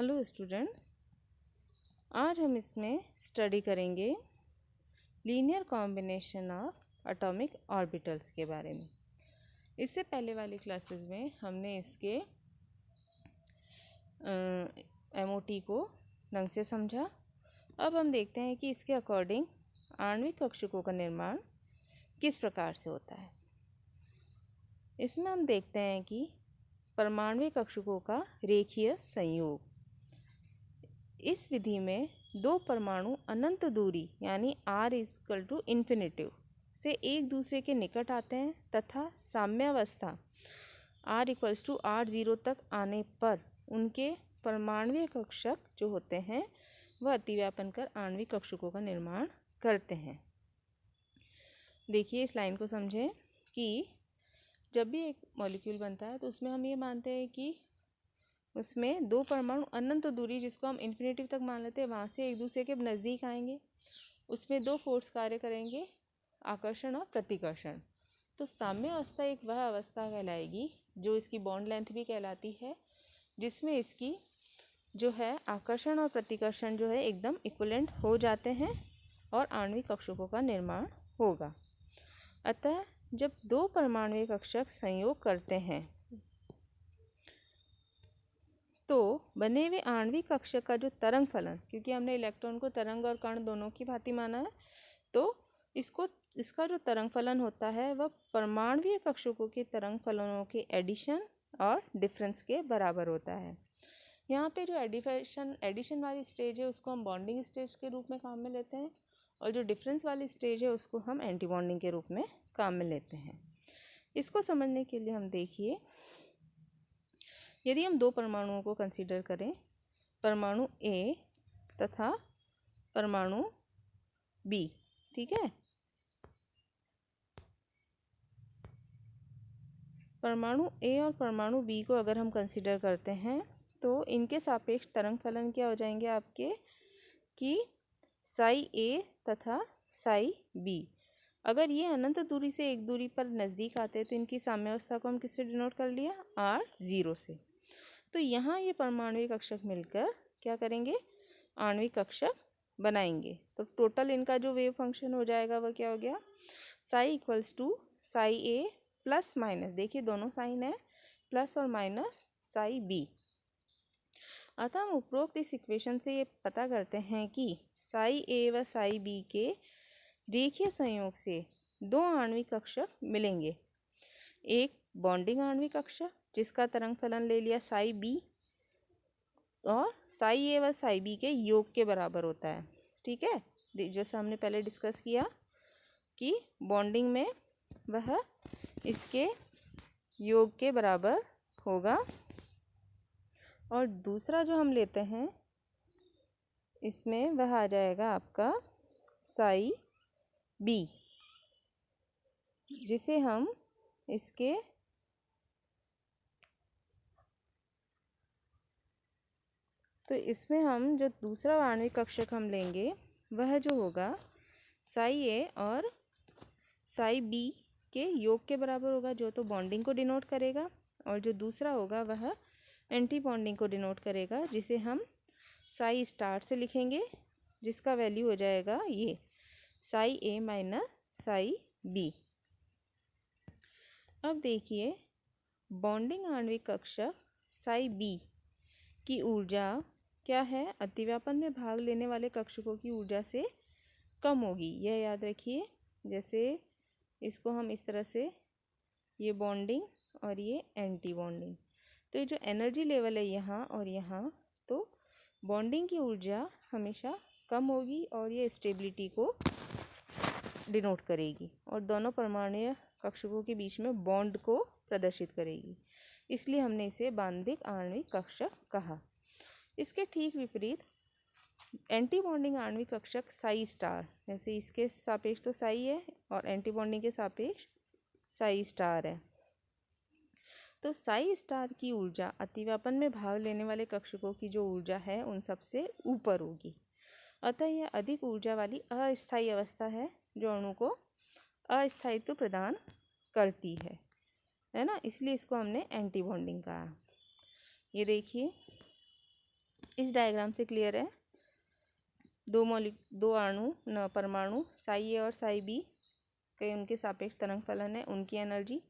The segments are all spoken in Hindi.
हेलो स्टूडेंट्स, आज हम इसमें स्टडी करेंगे linear combination of atomic orbitals के बारे में। इससे पहले वाली क्लासेस में हमने इसके एमओटी को ढंग से समझा। अब हम देखते हैं कि इसके अकॉर्डिंग आणविक कक्षकों का निर्माण किस प्रकार से होता है। इसमें हम देखते हैं कि परमाणविक कक्षकों का रेखीय संयोग। इस विधि में दो परमाणु अनंत दूरी यानी r=∞ से एक दूसरे के निकट आते हैं तथा साम्यावस्था r=r0 तक आने पर उनके परमाणुीय कक्षक जो होते हैं वह अतिव्यापन कर आणविक कक्षकों का निर्माण करते हैं। देखिए इस लाइन को समझें कि जब भी एक मॉलिक्यूल बनता है तो उसमें हम ये मानते हैं कि उसमें दो परमाणु अनंत दूरी, जिसको हम इन्फिनेटिव तक मान लेते हैं, वहाँ से एक दूसरे के नज़दीक आएंगे। उसमें दो फोर्स कार्य करेंगे, आकर्षण और प्रतिकर्षण। तो साम्य अवस्था एक वह अवस्था कहलाएगी जो इसकी बॉन्ड लेंथ भी कहलाती है, जिसमें इसकी जो है आकर्षण और प्रतिकर्षण जो है एकदम इक्विवेलेंट हो जाते हैं और आणविक कक्षकों का निर्माण होगा। अतः जब दो परमाणुीय कक्षक संयोग करते हैं तो बने हुए आणविक कक्षक का जो तरंग फलन, क्योंकि हमने इलेक्ट्रॉन को तरंग और कण दोनों की भांति माना है, तो इसका जो तरंग फलन होता है वह परमाणुीय कक्षकों के तरंग फलनों के एडिशन और डिफरेंस के बराबर होता है। यहाँ पे जो एडिशन वाली स्टेज है उसको हम बॉन्डिंग स्टेज के रूप में काम में लेते हैं, और जो डिफरेंस वाली स्टेज है उसको हम एंटी बॉन्डिंग के रूप में काम में लेते हैं। इसको समझने के लिए हम देखिए, यदि हम दो परमाणुओं को कंसीडर करें, परमाणु ए तथा परमाणु बी, ठीक है। परमाणु ए और परमाणु बी को अगर हम कंसीडर करते हैं तो इनके सापेक्ष तरंग फलन क्या हो जाएंगे आपके कि साई ए तथा साई बी। अगर ये अनंत दूरी से एक दूरी पर नज़दीक आते हैं तो इनकी साम्यावस्था को हम किससे डिनोट कर लिया, r0 से। तो यहाँ ये परमाणुीय कक्षक मिलकर क्या करेंगे, आणविक कक्षक बनाएंगे। तो टोटल इनका जो वेव फंक्शन हो जाएगा वह क्या हो गया, साई ए प्लस माइनस, देखिए दोनों साइन है, प्लस और माइनस साई बी। अतः हम उपरोक्त इस इक्वेशन से ये पता करते हैं कि साई ए व साई बी के रेखीय संयोग से दो आणविक कक्षक मिलेंगे। एक बॉन्डिंग आणविक कक्षक जिसका तरंग फलन ले लिया साई बी, और साई ए व साई बी के योग के बराबर होता है, ठीक है। जैसे हमने पहले डिस्कस किया कि बॉन्डिंग में वह इसके योग के बराबर होगा। और दूसरा जो हम लेते हैं इसमें वह आ जाएगा आपका साई बी, जिसे हम इसके तो इसमें हम जो दूसरा आणविक कक्षक हम लेंगे वह जो होगा साई ए और साई बी के योग के बराबर होगा, जो तो बॉन्डिंग को डिनोट करेगा, और जो दूसरा होगा वह एंटी बॉन्डिंग को डिनोट करेगा, जिसे हम साई स्टार से लिखेंगे, जिसका वैल्यू हो जाएगा ये Sai A minus psi B. अब देखिए बॉन्डिंग आणविक कक्षक साई बी की ऊर्जा क्या है, अतिव्यापन में भाग लेने वाले कक्षकों की ऊर्जा से कम होगी, यह याद रखिए। जैसे इसको हम इस तरह से, ये बॉन्डिंग और ये एंटी बॉन्डिंग, तो ये जो एनर्जी लेवल है यहाँ और यहाँ, तो बॉन्डिंग की ऊर्जा हमेशा कम होगी और ये स्टेबिलिटी को डिनोट करेगी और दोनों परमाणुीय कक्षकों के बीच में बॉन्ड को प्रदर्शित करेगी, इसलिए हमने इसे बांधिक आणविक कक्षक कहा। इसके ठीक विपरीत एंटी बॉन्डिंग आणविक कक्षक साई स्टार, जैसे इसके सापेक्ष तो साई है और एंटी बॉन्डिंग के सापेक्ष साई स्टार है, तो साई स्टार की ऊर्जा अतिव्यापन में भाग लेने वाले कक्षकों की जो ऊर्जा है उन सबसे ऊपर होगी। अतः यह अधिक ऊर्जा वाली अस्थायी अवस्था है जो अणु को अस्थायित्व प्रदान करती है ना, इसलिए इसको हमने एंटी बॉन्डिंग कहा। ये देखिए इस डायग्राम से क्लियर है, दो परमाणु साई ए और साई बी के उनके सापेक्ष तरंग फलन है, उनकी एनर्जी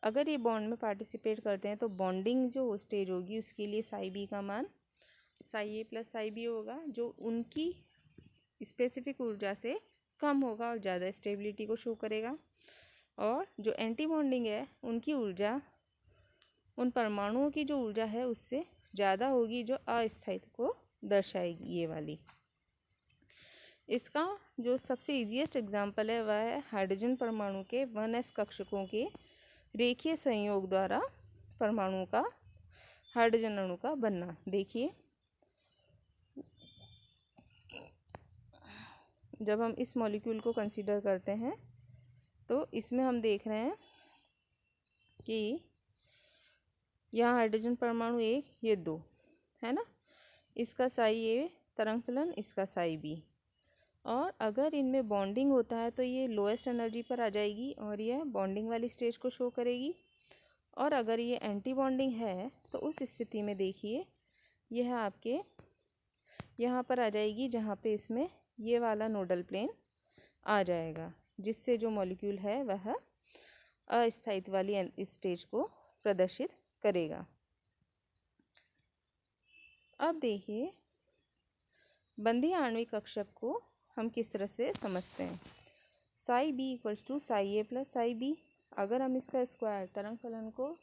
अगर ये बॉन्ड में पार्टिसिपेट करते हैं तो बॉन्डिंग जो स्टेज होगी उसके लिए साई बी का मान psi A plus psi B होगा, जो उनकी स्पेसिफिक ऊर्जा से कम होगा और ज़्यादा स्टेबिलिटी को शो करेगा। और जो एंटी बॉन्डिंग है उनकी ऊर्जा, उन परमाणुओं की जो ऊर्जा है उससे ज़्यादा होगी, जो अस्थायित्व को दर्शाएगी ये वाली। इसका जो सबसे ईजीएस्ट एग्जांपल है वह है हाइड्रोजन परमाणु के 1s कक्षकों के रेखीय संयोग द्वारा परमाणु का हाइड्रोजन अणु का बनना। देखिए, जब हम इस मॉलिक्यूल को कंसीडर करते हैं तो इसमें हम देख रहे हैं कि यहाँ हाइड्रोजन परमाणु एक, ये दो है ना, इसका साई ए तरंग फलन, इसका साई बी। और अगर इनमें बॉन्डिंग होता है तो ये लोएस्ट एनर्जी पर आ जाएगी और यह बॉन्डिंग वाली स्टेज को शो करेगी। और अगर ये एंटी बॉन्डिंग है तो उस स्थिति में देखिए यह आपके यहाँ पर आ जाएगी, जहाँ पे इसमें ये वाला नोडल प्लेन आ जाएगा, जिससे जो मॉलिक्यूल है वह अस्थायित्व वाली स्टेज को प्रदर्शित करेगा। अब देखिए बंधीय आणविक कक्षक को हम किस तरह से समझते हैं। Psi B equals to psi A plus psi B. अगर हम इसका स्क्वायर तरंग फलन को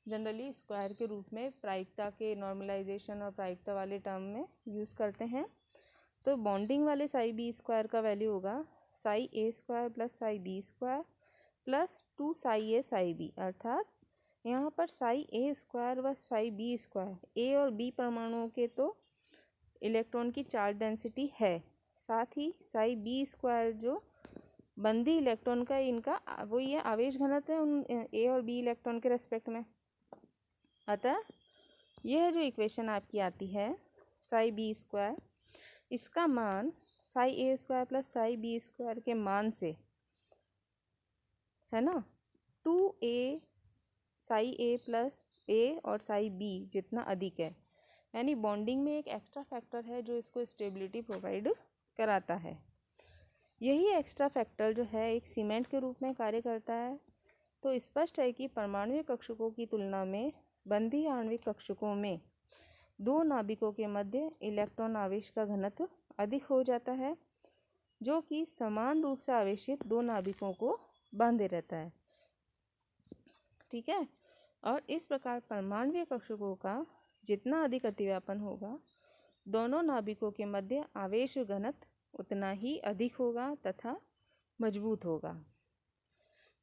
जनरली स्क्वायर के रूप में प्रायिकता के नॉर्मलाइजेशन और प्रायिकता वाले टर्म में यूज़ करते हैं, तो बॉन्डिंग वाले साई बी स्क्वायर का वैल्यू होगा psi A square plus psi B square plus 2 psi A psi B. अर्थात यहाँ पर साई ए स्क्वायर व साई बी स्क्वायर, ए और बी परमाणुओं के तो इलेक्ट्रॉन की चार्ज डेंसिटी है, साथ ही साई बी स्क्वायर जो बंदी इलेक्ट्रॉन का इनका वो ये आवेश घनत्व है उन ए और बी इलेक्ट्रॉन के रेस्पेक्ट में। अतः यह जो इक्वेशन आपकी आती है साई बी स्क्वायर, इसका मान psi A square plus psi B square के मान से है ना 2a साई ए प्लस ए और साई बी जितना अधिक है, यानी बॉन्डिंग में एक एक्स्ट्रा फैक्टर है जो इसको स्टेबिलिटी प्रोवाइड कराता है। यही एक्स्ट्रा फैक्टर जो है एक सीमेंट के रूप में कार्य करता है। तो स्पष्ट है कि परमाणुीय कक्षकों की तुलना में बंधीय आणविक कक्षकों में दो नाभिकों के मध्य इलेक्ट्रॉन आवेश का घनत्व अधिक हो जाता है, जो कि समान रूप से आवेशित दो नाभिकों को बांधे रहता है। ठीक है। और इस प्रकार परमाणुीय कक्षकों का जितना अधिक अतिव्यापन होगा, दोनों नाभिकों के मध्य आवेश घनत्व उतना ही अधिक होगा तथा मजबूत होगा।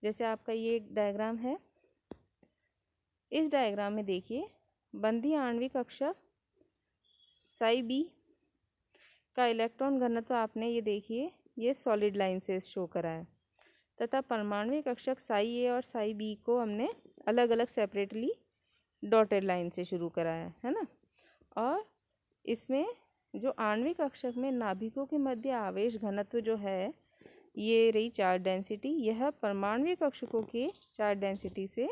जैसे आपका ये एक डायग्राम है, इस डायग्राम में देखिए बंधीय आणविक कक्षक साई बी का इलेक्ट्रॉन घनत्व आपने ये देखिए ये सॉलिड लाइन से शो करा है, तथा परमाणुीय कक्षक साई ए और साई बी को हमने अलग अलग सेपरेटली डॉटेड लाइन से शुरू करा है ना। और इसमें जो आणविक कक्षक में नाभिकों के मध्य आवेश घनत्व जो है ये रही चार्ज डेंसिटी, यह परमाणुीय कक्षकों के चार्ज डेंसिटी से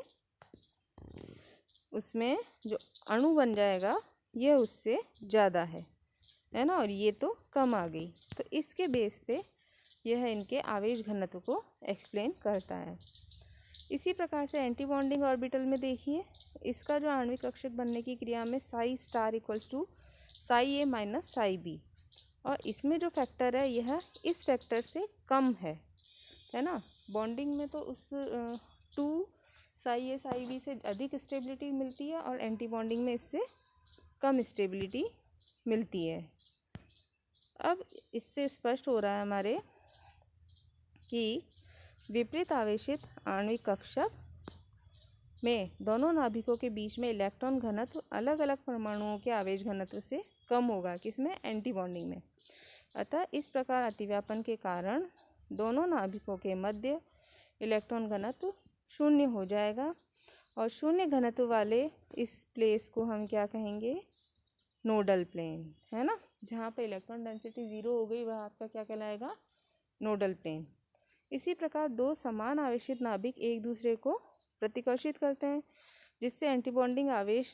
उसमें जो अणु बन जाएगा यह उससे ज़्यादा है ना, और ये तो कम आ गई। तो इसके बेस पे यह इनके आवेश घनत्व को एक्सप्लेन करता है। इसी प्रकार से एंटी बॉन्डिंग ऑर्बिटल में देखिए इसका जो आणविक कक्षक बनने की क्रिया में psi star equals to psi A minus psi B, और इसमें जो फैक्टर है यह इस फैक्टर से कम है ना। बॉन्डिंग में तो उस 2 साई ए साई बी से अधिक स्टेबिलिटी मिलती है और एंटी बॉन्डिंग में इससे कम स्टेबिलिटी मिलती है। अब इससे स्पष्ट हो रहा है हमारे कि विपरीत आवेशित आणविक कक्षक में दोनों नाभिकों के बीच में इलेक्ट्रॉन घनत्व अलग अलग परमाणुओं के आवेश घनत्व से कम होगा, किसमें, एंटी बॉन्डिंग में। अतः इस प्रकार अतिव्यापन के कारण दोनों नाभिकों के मध्य इलेक्ट्रॉन घनत्व शून्य हो जाएगा, और शून्य घनत्व वाले इस प्लेस को हम क्या कहेंगे, नोडल प्लेन, है ना। जहाँ पे इलेक्ट्रॉन डेंसिटी 0 हो गई वह आपका क्या कहलाएगा, नोडल प्लेन। इसी प्रकार दो समान आवेशित नाभिक एक दूसरे को प्रतिकर्षित करते हैं, जिससे एंटी बॉन्डिंग आवेश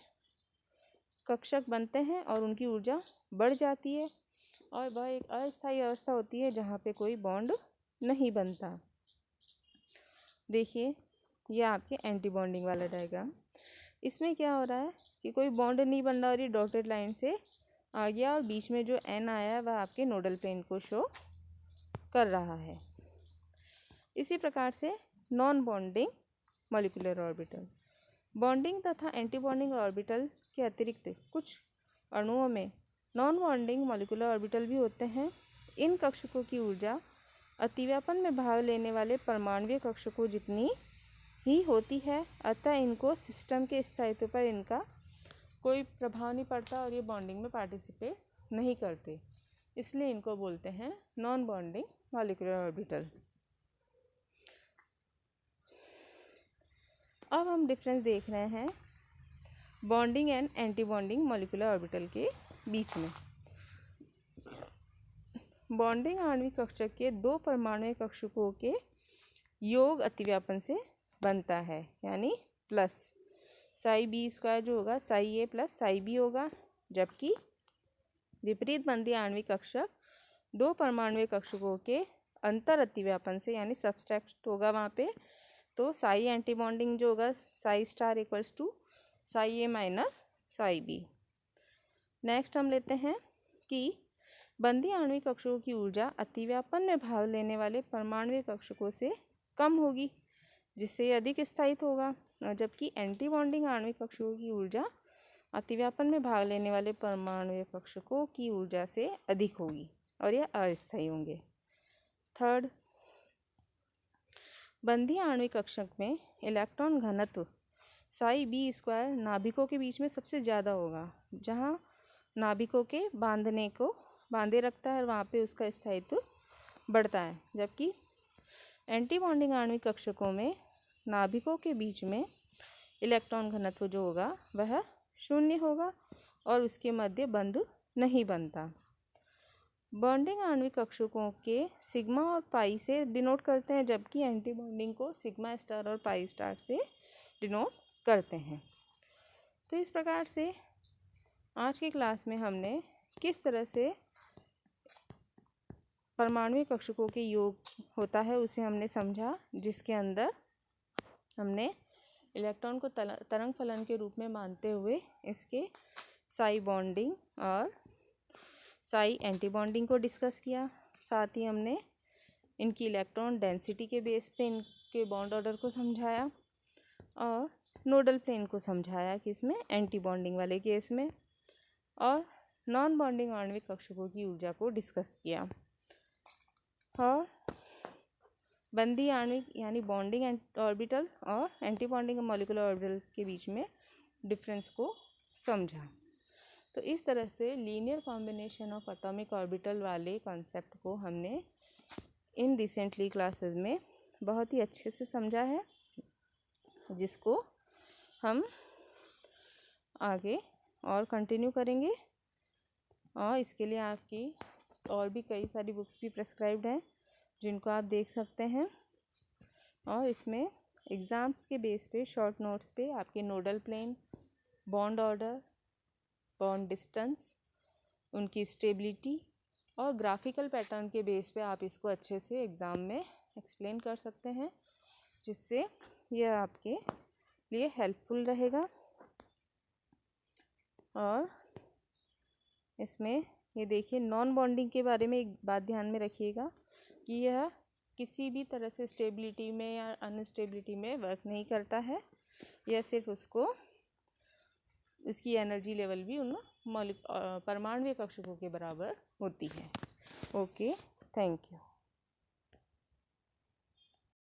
कक्षक बनते हैं और उनकी ऊर्जा बढ़ जाती है, और वह एक अस्थायी अवस्था होती है जहाँ पे कोई बॉन्ड नहीं बनता। देखिए ये आपके एंटी बॉन्डिंग वाला डायग्राम। इसमें क्या हो रहा है कि कोई बॉन्ड नहीं बन रहा और ये डॉटेड लाइन से आ गया, और बीच में जो एन आया है वह आपके नोडल प्लेन को शो कर रहा है। इसी प्रकार से non bonding molecular orbital. Bonding तथा एंटी बॉन्डिंग ऑर्बिटल के अतिरिक्त कुछ अणुओं में नॉन बॉन्डिंग मॉलिक्यूलर ऑर्बिटल भी होते हैं। इन कक्षकों की ऊर्जा अतिव्यापन में भाग लेने वाले परमाणुीय कक्षकों जितनी ही होती है, अतः इनको सिस्टम के स्थायित्व पर इनका कोई प्रभाव नहीं पड़ता और ये बॉन्डिंग में पार्टिसिपेट नहीं करते, इसलिए इनको बोलते हैं नॉन बॉन्डिंग मॉलिक्यूलर ऑर्बिटल। अब हम डिफरेंस देख रहे हैं bonding and anti bonding molecular orbital के बीच में। बॉन्डिंग आणविक कक्षक के दो परमाणु कक्षकों के योग अतिव्यापन से बनता है, यानी प्लस साई बी स्क्वायर जो होगा psi A plus psi B होगा, जबकि विपरीत बंदी आणविक कक्षक दो परमाणु कक्षकों के अंतर अतिव्यापन से यानी सब्सट्रैक्ट होगा वहाँ पे, तो साई एंटी बॉन्डिंग जो होगा psi star equals to psi A minus psi B. Next हम लेते हैं कि बंदी आणविक कक्षकों की ऊर्जा अतिव्यापन में भाग लेने वाले परमाणु कक्षकों से कम होगी, जिससे अधिक स्थायित्व होगा, जबकि एंटी बॉन्डिंग आणविक कक्षकों की ऊर्जा अतिव्यापन में भाग लेने वाले परमाणु कक्षकों की ऊर्जा से अधिक होगी और यह अस्थायी होंगे। थर्ड, बंदी आणविक कक्षक में इलेक्ट्रॉन घनत्व साई बी स्क्वायर नाभिकों के बीच में सबसे ज़्यादा होगा, जहाँ नाभिकों के बांधे रखता है और वहाँ पे उसका स्थायित्व बढ़ता है, जबकि एंटी बॉन्डिंग आणविक कक्षकों में नाभिकों के बीच में इलेक्ट्रॉन घनत्व जो होगा वह शून्य होगा और उसके मध्य बंध नहीं बनता। बॉन्डिंग आणविक कक्षकों के सिग्मा और पाई से डिनोट करते हैं, जबकि एंटी बॉन्डिंग को सिग्मा स्टार और पाई स्टार से डिनोट करते हैं। तो इस प्रकार से आज की क्लास में हमने किस तरह से परमाणु कक्षकों के योग होता है उसे हमने समझा, जिसके अंदर हमने इलेक्ट्रॉन को तरंग फलन के रूप में मानते हुए इसके साई बॉन्डिंग और साई एंटी बॉन्डिंग को डिस्कस किया। साथ ही हमने इनकी इलेक्ट्रॉन डेंसिटी के बेस पे इनके बॉन्ड ऑर्डर को समझाया और नोडल प्लेन को समझाया कि इसमें एंटी बॉन्डिंग वाले केस में, और नॉन बॉन्डिंग आणविक कक्षकों की ऊर्जा को डिस्कस किया और बंदी आणविक यानी बॉन्डिंग ऑर्बिटल और एंटी बॉन्डिंग मॉलिक्यूलर ऑर्बिटल के बीच में डिफरेंस को समझा। तो इस तरह से linear combination of atomic orbital वाले कॉन्सेप्ट को हमने इन रिसेंटली क्लासेस में बहुत ही अच्छे से समझा है, जिसको हम आगे और कंटिन्यू करेंगे। और इसके लिए आपकी और भी कई सारी बुक्स भी प्रेस्क्राइब्ड हैं जिनको आप देख सकते हैं, और इसमें एग्ज़ाम्स के बेस पे शॉर्ट नोट्स पे आपके nodal plane, bond order, bond distance, उनकी स्टेबिलिटी और ग्राफिकल पैटर्न के बेस पे आप इसको अच्छे से एग्ज़ाम में एक्सप्लेन कर सकते हैं, जिससे यह आपके लिए हेल्पफुल रहेगा। और इसमें ये देखिए नॉन बॉन्डिंग के बारे में एक बात ध्यान में रखिएगा कि यह किसी भी तरह से स्टेबिलिटी में या अनस्टेबिलिटी में वर्क नहीं करता है, यह सिर्फ उसकी एनर्जी लेवल भी उन परमाणु कक्षकों के बराबर होती है। Okay, thank you.